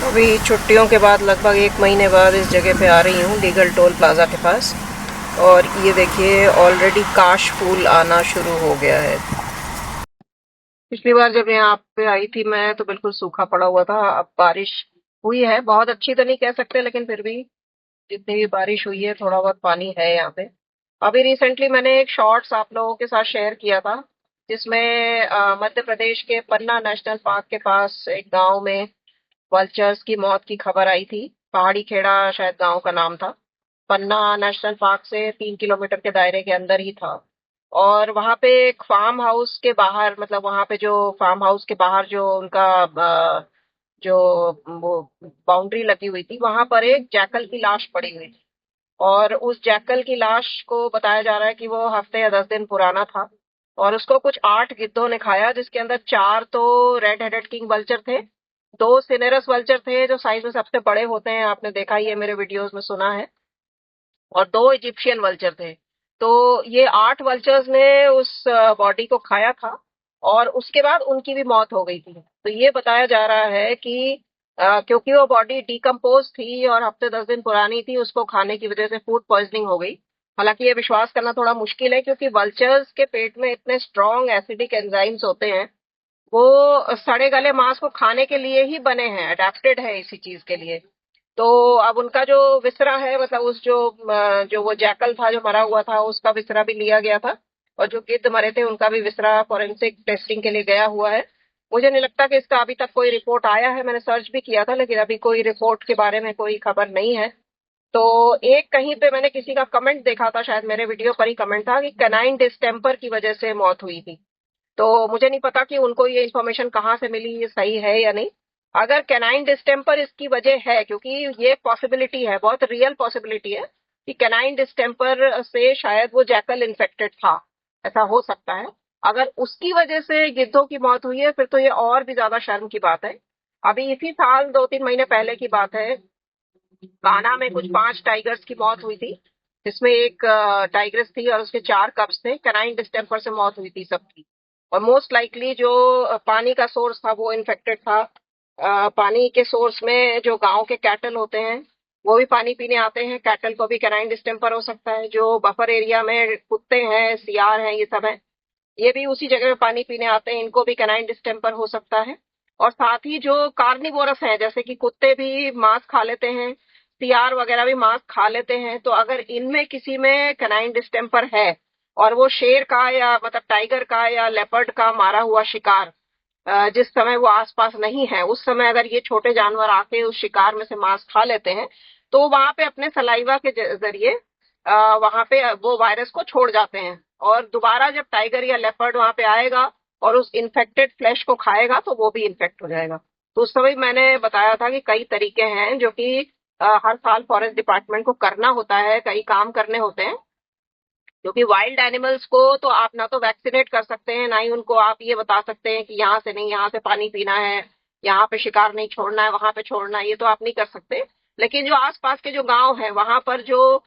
अभी छुट्टियों के बाद लगभग 1 महीने बाद इस जगह पे आ रही हूँ, लीगल टोल प्लाज़ा के पास। और ये देखिए ऑलरेडी काश फूल आना शुरू हो गया है। पिछली बार जब यहाँ पे आई थी मैं तो बिल्कुल सूखा पड़ा हुआ था। अब बारिश हुई है, बहुत अच्छी तो नहीं कह सकते लेकिन फिर भी जितनी भी बारिश हुई है थोड़ा बहुत पानी है यहाँ पे। अभी रिसेंटली मैंने एक शॉर्ट्स आप लोगों के साथ शेयर किया था जिसमें मध्य प्रदेश के पन्ना नेशनल पार्क के पास एक गांव में वल्चर्स की मौत की खबर आई थी। पहाड़ी खेड़ा शायद गांव का नाम था। पन्ना नेशनल पार्क से 3 किलोमीटर के दायरे के अंदर ही था। और वहां पे एक फार्म हाउस के बाहर, मतलब वहां पे जो फार्म हाउस के बाहर जो उनका जो वो बाउंड्री लगी हुई थी वहां पर एक जैकल की लाश पड़ी हुई थी। और उस जैकल की लाश को बताया जा रहा है कि वो हफ्ते या 10 दिन पुराना था। और उसको कुछ 8 गिद्धों ने खाया, जिसके अंदर 4 तो रेड हेडेड किंग वल्चर थे, 2 सिनेरस वल्चर थे जो साइज में सबसे बड़े होते हैं, आपने देखा ही है, मेरे वीडियोस में सुना है, और 2 इजिप्शियन वल्चर थे। तो ये 8 वल्चर्स ने उस बॉडी को खाया था और उसके बाद उनकी भी मौत हो गई थी। तो ये बताया जा रहा है कि क्योंकि वो बॉडी डिकम्पोज थी और हफ्ते 10 दिन पुरानी थी, उसको खाने की वजह से फूड पॉइजनिंग हो गई। हालांकि ये विश्वास करना थोड़ा मुश्किल है क्योंकि वल्चर्स के पेट में इतने स्ट्रॉन्ग एसिडिक एंजाइम्स होते हैं, वो सड़े गले मांस को खाने के लिए ही बने हैं, अडेप्टेड है इसी चीज के लिए। तो अब उनका जो विसरा है, मतलब उस जो वो जैकल था जो मरा हुआ था उसका विसरा भी लिया गया था। और जो गिद्ध मरे थे उनका भी विसरा फॉरेंसिक टेस्टिंग के लिए गया हुआ है। मुझे नहीं लगता कि इसका अभी तक कोई रिपोर्ट आया है, मैंने सर्च भी किया था लेकिन अभी कोई रिपोर्ट के बारे में कोई खबर नहीं है। तो एक कहीं पे मैंने किसी का कमेंट देखा था, शायद मेरे वीडियो पर ही कमेंट था, कि कैनाइन डिस्टेम्पर की वजह से मौत हुई थी। तो मुझे नहीं पता कि उनको ये इन्फॉर्मेशन कहाँ से मिली, ये सही है या नहीं। अगर कैनाइन डिस्टेम्पर इसकी वजह है, क्योंकि ये पॉसिबिलिटी है, बहुत रियल पॉसिबिलिटी है कि कैनाइन डिस्टेम्पर से शायद वो जैकल इन्फेक्टेड था, ऐसा हो सकता है। अगर उसकी वजह से गिद्धों की मौत हुई है फिर तो ये और भी ज्यादा शर्म की बात है। अभी इसी साल 2-3 महीने पहले की बात है, कान्हा में कुछ 5 टाइगर्स की मौत हुई थी, जिसमें एक टाइग्रेस थी और उसके 4 कब्स थे। कैनाइन डिस्टेम्पर से मौत हुई थी सबकी। और मोस्ट लाइकली जो पानी का सोर्स था वो इन्फेक्टेड था। पानी के सोर्स में जो गांव के कैटल होते हैं वो भी पानी पीने आते हैं, कैटल को भी कैनाइन डिस्टेम्पर हो सकता है। जो बफर एरिया में कुत्ते हैं, सियार हैं, ये सब है, ये भी उसी जगह में पानी पीने आते हैं, इनको भी कैनाइन डिस्टेम्पर हो सकता है। और साथ ही जो कार्निवोरस है, जैसे कि कुत्ते भी मांस खा लेते हैं, सियार वगैरह भी मांस खा लेते हैं, तो अगर इनमें किसी में कैनाइन डिस्टेम्पर है और वो शेर का या मतलब टाइगर का या लेपर्ड का मारा हुआ शिकार जिस समय वो आसपास नहीं है उस समय अगर ये छोटे जानवर आके उस शिकार में से मांस खा लेते हैं, तो वहां पे अपने सलाइवा के जरिए वहां पे वो वायरस को छोड़ जाते हैं। और दोबारा जब टाइगर या लेपर्ड वहां पे आएगा और उस इन्फेक्टेड फ्लैश को खाएगा तो वो भी इन्फेक्ट हो जाएगा। तो उस समय मैंने बताया था कि कई तरीके हैं जो कि हर साल फॉरेस्ट डिपार्टमेंट को करना होता है, कई काम करने होते हैं। क्योंकि वाइल्ड एनिमल्स को तो आप ना तो वैक्सीनेट कर सकते हैं, ना ही उनको आप ये बता सकते हैं कि यहाँ से नहीं, यहाँ से पानी पीना है, यहाँ पे शिकार नहीं छोड़ना है, वहां पे छोड़ना है, ये तो आप नहीं कर सकते। लेकिन जो आसपास के जो गांव है वहां पर जो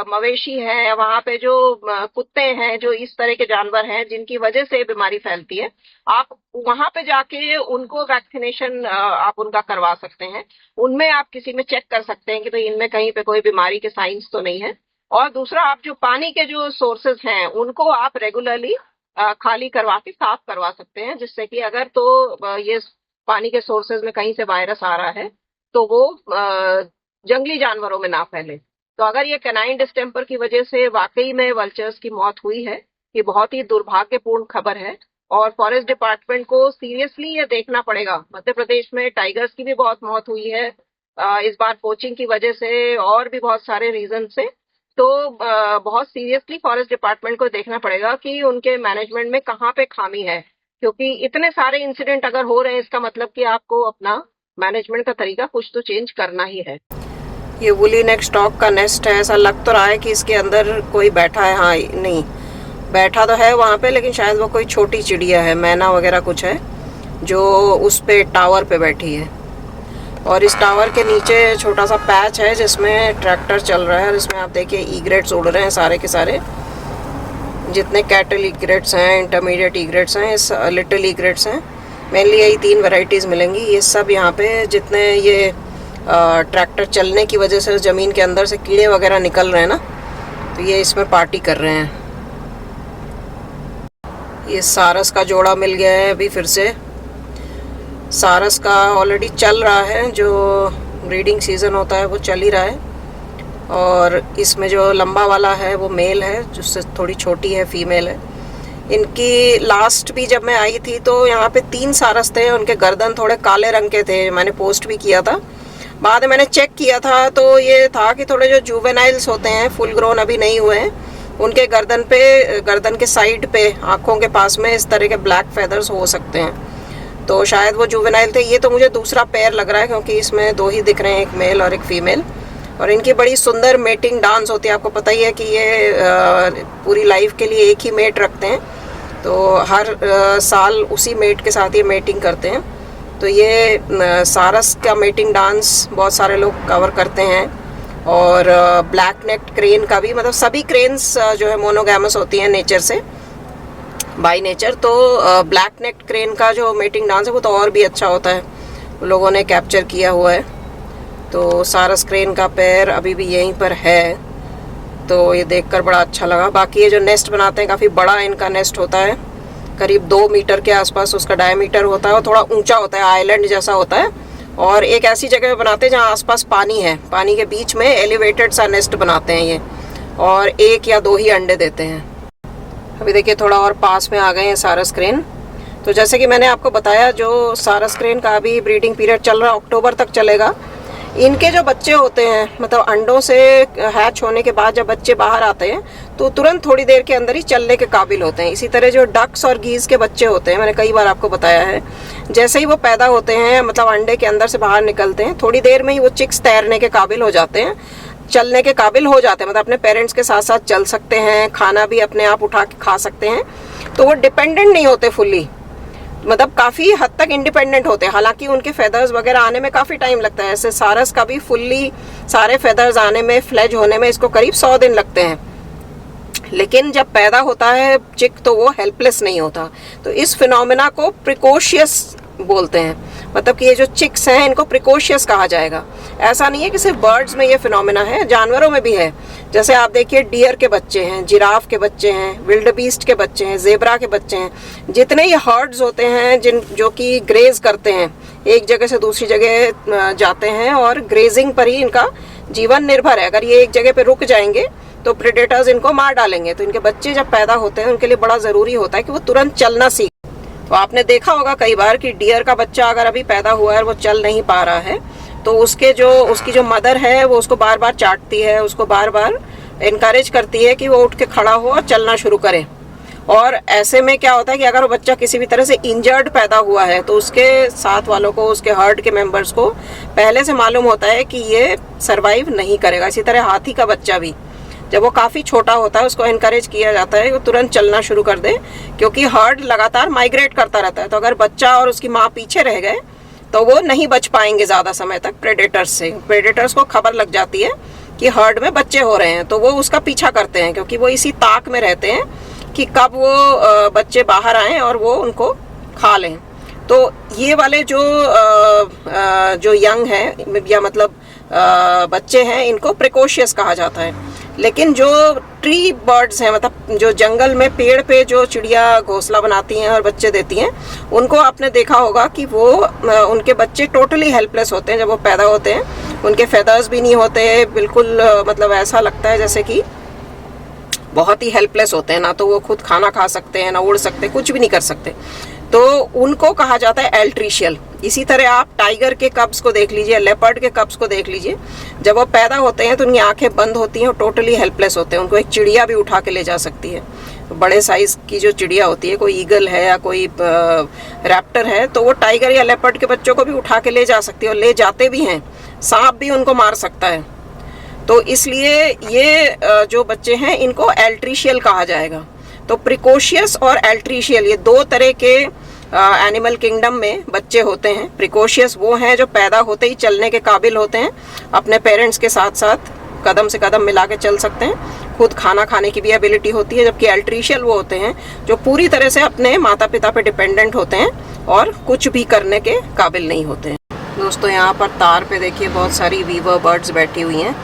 मवेशी है, वहां पे जो कुत्ते हैं, जो इस तरह के जानवर हैं जिनकी वजह से बीमारी फैलती है, आप वहां पे जाके उनको वैक्सीनेशन आप उनका करवा सकते हैं। उनमें आप किसी में चेक कर सकते हैं कि भाई इनमें कहीं पे कोई बीमारी के साइंस तो नहीं है। और दूसरा, आप जो पानी के जो सोर्सेज हैं उनको आप रेगुलरली खाली करवा के साफ करवा सकते हैं, जिससे कि अगर तो ये पानी के सोर्सेज में कहीं से वायरस आ रहा है तो वो जंगली जानवरों में ना फैले। तो अगर ये कैनाइन डिस्टेम्पर की वजह से वाकई में वल्चर्स की मौत हुई है, ये बहुत ही दुर्भाग्यपूर्ण खबर है। और फॉरेस्ट डिपार्टमेंट को सीरियसली ये देखना पड़ेगा। मध्य प्रदेश में टाइगर्स की भी बहुत मौत हुई है इस बार पोचिंग की वजह से, और भी बहुत सारे रीजन से। तो बहुत सीरियसली फॉरेस्ट डिपार्टमेंट को देखना पड़ेगा कि उनके मैनेजमेंट में कहाँ पे खामी है, क्योंकि इतने सारे इंसिडेंट अगर हो रहे हैं इसका मतलब कि आपको अपना मैनेजमेंट का तरीका कुछ तो चेंज करना ही है। ये वुली नेक स्टॉक का नेस्ट है, ऐसा लग तो रहा है कि इसके अंदर कोई बैठा है। हाँ, नहीं बैठा तो है वहाँ पे, लेकिन शायद वो कोई छोटी चिड़िया है, मैना वगैरह कुछ है, जो उस पे टावर पे बैठी है। और इस टावर के नीचे छोटा सा पैच है जिसमें ट्रैक्टर चल रहा है, और इसमें आप देखिए ईग्रेट्स उड़ रहे हैं, सारे के सारे जितने कैटल ईग्रेट्स हैं, इंटरमीडिएट ईग्रेट्स हैं, लिटिल ईग्रेट्स हैं, मेनली यही 3 वैरायटीज़ मिलेंगी। ये सब यहाँ पे जितने ये ट्रैक्टर चलने की वजह से ज़मीन के अंदर से कीड़े वगैरह निकल रहे हैं ना, तो ये इसमें पार्टी कर रहे हैं। ये सारस का जोड़ा मिल गया है अभी फिर से। सारस का ऑलरेडी चल रहा है, जो ब्रीडिंग सीज़न होता है वो चल ही रहा है। और इसमें जो लंबा वाला है वो मेल है, जिससे थोड़ी छोटी है फीमेल है। इनकी लास्ट भी जब मैं आई थी तो यहाँ पे 3 सारस थे, उनके गर्दन थोड़े काले रंग के थे, मैंने पोस्ट भी किया था। बाद में मैंने चेक किया था तो ये था कि थोड़े जो जुवेनाइल्स होते हैं, फुल ग्रोन अभी नहीं हुए हैं, उनके गर्दन के साइड पे आँखों के पास में इस तरह के ब्लैक फेदर्स हो सकते हैं, तो शायद वो जुवेनाइल थे। ये तो मुझे दूसरा पेयर लग रहा है क्योंकि इसमें 2 ही दिख रहे हैं, एक मेल और एक फीमेल। और इनकी बड़ी सुंदर मेटिंग डांस होती है। आपको पता ही है कि ये पूरी लाइफ के लिए एक ही मेट रखते हैं, तो हर साल उसी मेट के साथ ये मेटिंग करते हैं। तो ये सारस का मेटिंग डांस बहुत सारे लोग कवर करते हैं। और ब्लैक नेक्ड क्रेन का भी, मतलब सभी क्रेन्स जो है मोनोगैमस होती हैं नेचर से, बाय नेचर। तो ब्लैक नेक्ड क्रेन का जो मेटिंग डांस है वो तो और भी अच्छा होता है, लोगों ने कैप्चर किया हुआ है। तो सारस क्रेन का पैर अभी भी यहीं पर है, तो ये देखकर बड़ा अच्छा लगा। बाकी ये जो नेस्ट बनाते हैं काफ़ी बड़ा इनका नेस्ट होता है, करीब 2 मीटर के आसपास उसका डायमीटर होता है और थोड़ा ऊंचा होता है, आइलैंड जैसा होता है। और एक ऐसी जगह पे बनाते हैं जहाँ आसपास पानी है, पानी के बीच में एलिवेटेड सा नेस्ट बनाते हैं ये, और 1 या 2 ही अंडे देते हैं। अभी देखिए थोड़ा और पास में आ गए हैं सारस क्रेन। तो जैसे कि मैंने आपको बताया, जो सारस क्रेन का अभी ब्रीडिंग पीरियड चल रहा है, अक्टूबर तक चलेगा। इनके जो बच्चे होते हैं, मतलब अंडों से हैच होने के बाद जब बच्चे बाहर आते हैं तो तुरंत थोड़ी देर के अंदर ही चलने के काबिल होते हैं। इसी तरह जो डक्स और गीज़ के बच्चे होते हैं, मैंने कई बार आपको बताया है, जैसे ही वो पैदा होते हैं, मतलब अंडे के अंदर से बाहर निकलते हैं, थोड़ी देर में ही वो चिक्स तैरने के काबिल हो जाते हैं, चलने के काबिल हो जाते हैं, मतलब अपने पेरेंट्स के साथ साथ चल सकते हैं, खाना भी अपने आप उठा के खा सकते हैं। तो वो डिपेंडेंट नहीं होते फुल्ली, मतलब काफ़ी हद तक इंडिपेंडेंट होते हैं। हालांकि उनके फेदर्स वगैरह आने में काफ़ी टाइम लगता है। ऐसे सारस का भी फुल्ली सारे फेदर्स आने में, फ्लेज होने में इसको करीब 100 दिन लगते हैं। लेकिन जब पैदा होता है चिक तो वो हेल्पलेस नहीं होता। तो इस फिनोमेना को प्रिकॉशियस बोलते हैं, मतलब कि ये जो चिक्स हैं इनको प्रिकॉशियस कहा जाएगा। ऐसा नहीं है कि सिर्फ बर्ड्स में ये फिनोमेना है, जानवरों में भी है। जैसे आप देखिए डियर के बच्चे हैं, जिराफ के बच्चे हैं, विल्डबीस्ट के बच्चे हैं, जेब्रा के बच्चे हैं, जितने ये हर्ड्स होते हैं जो कि ग्रेज करते हैं, एक जगह से दूसरी जगह जाते हैं और ग्रेजिंग पर ही इनका जीवन निर्भर है। अगर ये एक जगह पे रुक जाएंगे तो प्रेडेटर्स इनको मार डालेंगे। तो इनके बच्चे जब पैदा होते हैं उनके लिए बड़ा ज़रूरी होता है कि वो तुरंत चलना सीखें। तो आपने देखा होगा कई बार कि डियर का बच्चा अगर अभी पैदा हुआ है और वो चल नहीं पा रहा है, तो उसकी जो मदर है वो उसको बार बार चाटती है, उसको बार बार इनकरेज करती है कि वो उठ के खड़ा हो और चलना शुरू करे। और ऐसे में क्या होता है कि अगर वो बच्चा किसी भी तरह से इंजर्ड पैदा हुआ है तो उसके साथ वालों को, उसके हर्ड के मेंबर्स को पहले से मालूम होता है कि ये सरवाइव नहीं करेगा। इसी तरह हाथी का बच्चा भी जब वो काफ़ी छोटा होता है उसको इनकरेज किया जाता है कि वो तुरंत चलना शुरू कर दे, क्योंकि हर्ड लगातार माइग्रेट करता रहता है। तो अगर बच्चा और उसकी माँ पीछे रह गए तो वो नहीं बच पाएंगे ज़्यादा समय तक प्रेडेटर्स से। प्रेडेटर्स को खबर लग जाती है कि हर्ड में बच्चे हो रहे हैं, तो वो उसका पीछा करते हैं, क्योंकि वो इसी ताक में रहते हैं कि कब वो बच्चे बाहर आएँ और वो उनको खा लें। तो ये वाले जो यंग हैं, या मतलब बच्चे हैं, इनको प्रिकॉशियस कहा जाता है। लेकिन जो ट्री बर्ड्स हैं, मतलब जो जंगल में पेड़ पे जो चिड़िया घोंसला बनाती हैं और बच्चे देती हैं, उनको आपने देखा होगा कि वो उनके बच्चे टोटली हेल्पलेस होते हैं जब वो पैदा होते हैं। उनके फेदर्स भी नहीं होते, बिल्कुल मतलब ऐसा लगता है जैसे कि बहुत ही हेल्पलेस होते हैं। ना तो वो खुद खाना खा सकते हैं, ना उड़ सकते, कुछ भी नहीं कर सकते। तो उनको कहा जाता है एल्ट्रीशियल। इसी तरह आप टाइगर के कब्स को देख लीजिए, लेपर्ड के कब्स को देख लीजिए, जब वो पैदा होते हैं तो उनकी आंखें बंद होती हैं और टोटली हेल्पलेस होते हैं। उनको एक चिड़िया भी उठा के ले जा सकती है, बड़े साइज की जो चिड़िया होती है, कोई ईगल है या कोई रैप्टर है, तो वो टाइगर या लेपर्ड के बच्चों को भी उठा के ले जा सकती है, और ले जाते भी हैं। सांप भी उनको मार सकता है। तो इसलिए ये जो बच्चे हैं इनको एल्ट्रीशियल कहा जाएगा। तो प्रिकॉशियस और एल्ट्रीशियल, ये 2 तरह के एनिमल किंगडम में बच्चे होते हैं। प्रिकॉशियस वो हैं जो पैदा होते ही चलने के काबिल होते हैं, अपने पेरेंट्स के साथ साथ कदम से कदम मिला के चल सकते हैं। खुद खाना खाने की भी एबिलिटी होती है, जबकि एल्ट्रीशियल वो होते हैं जो पूरी तरह से अपने माता पिता पे डिपेंडेंट होते हैं और कुछ भी करने के काबिल नहीं होते हैं। दोस्तों यहाँ पर तार पे देखिए बहुत सारी वीवर बर्ड्स बैठी हुई हैं।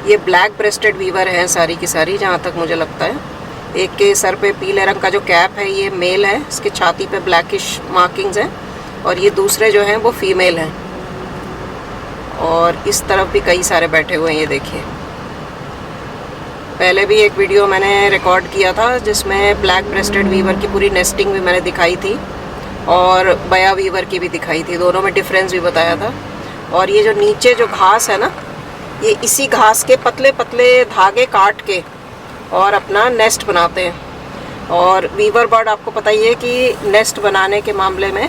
ये ब्लैक ब्रेस्टेड वीवर हैं सारी की सारी, जहाँ तक मुझे लगता है। एक के सर पे पीले रंग का जो कैप है ये मेल है, इसके छाती पे ब्लैकिश मार्किंग्स हैं, और ये दूसरे जो हैं वो फीमेल हैं। और इस तरफ भी कई सारे बैठे हुए हैं, ये देखिए। पहले भी एक वीडियो मैंने रिकॉर्ड किया था जिसमें ब्लैक ब्रेस्टेड वीवर की पूरी नेस्टिंग भी मैंने दिखाई थी और बया वीवर की भी दिखाई थी, दोनों में डिफरेंस भी बताया था। और ये जो नीचे जो घास है ना, ये इसी घास के पतले पतले धागे काट के और अपना नेस्ट बनाते हैं। और वीवर बर्ड आपको पता ही है कि नेस्ट बनाने के मामले में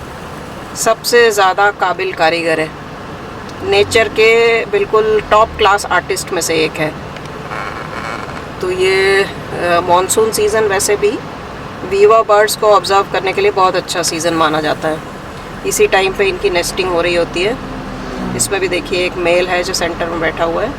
सबसे ज़्यादा काबिल कारीगर है, नेचर के बिल्कुल टॉप क्लास आर्टिस्ट में से एक है। तो ये मॉनसून सीज़न वैसे भी वीवर बर्ड्स को ऑब्ज़र्व करने के लिए बहुत अच्छा सीज़न माना जाता है। इसी टाइम पे इनकी नेस्टिंग हो रही होती है। इसमें भी देखिए एक मेल है जो सेंटर में बैठा हुआ है।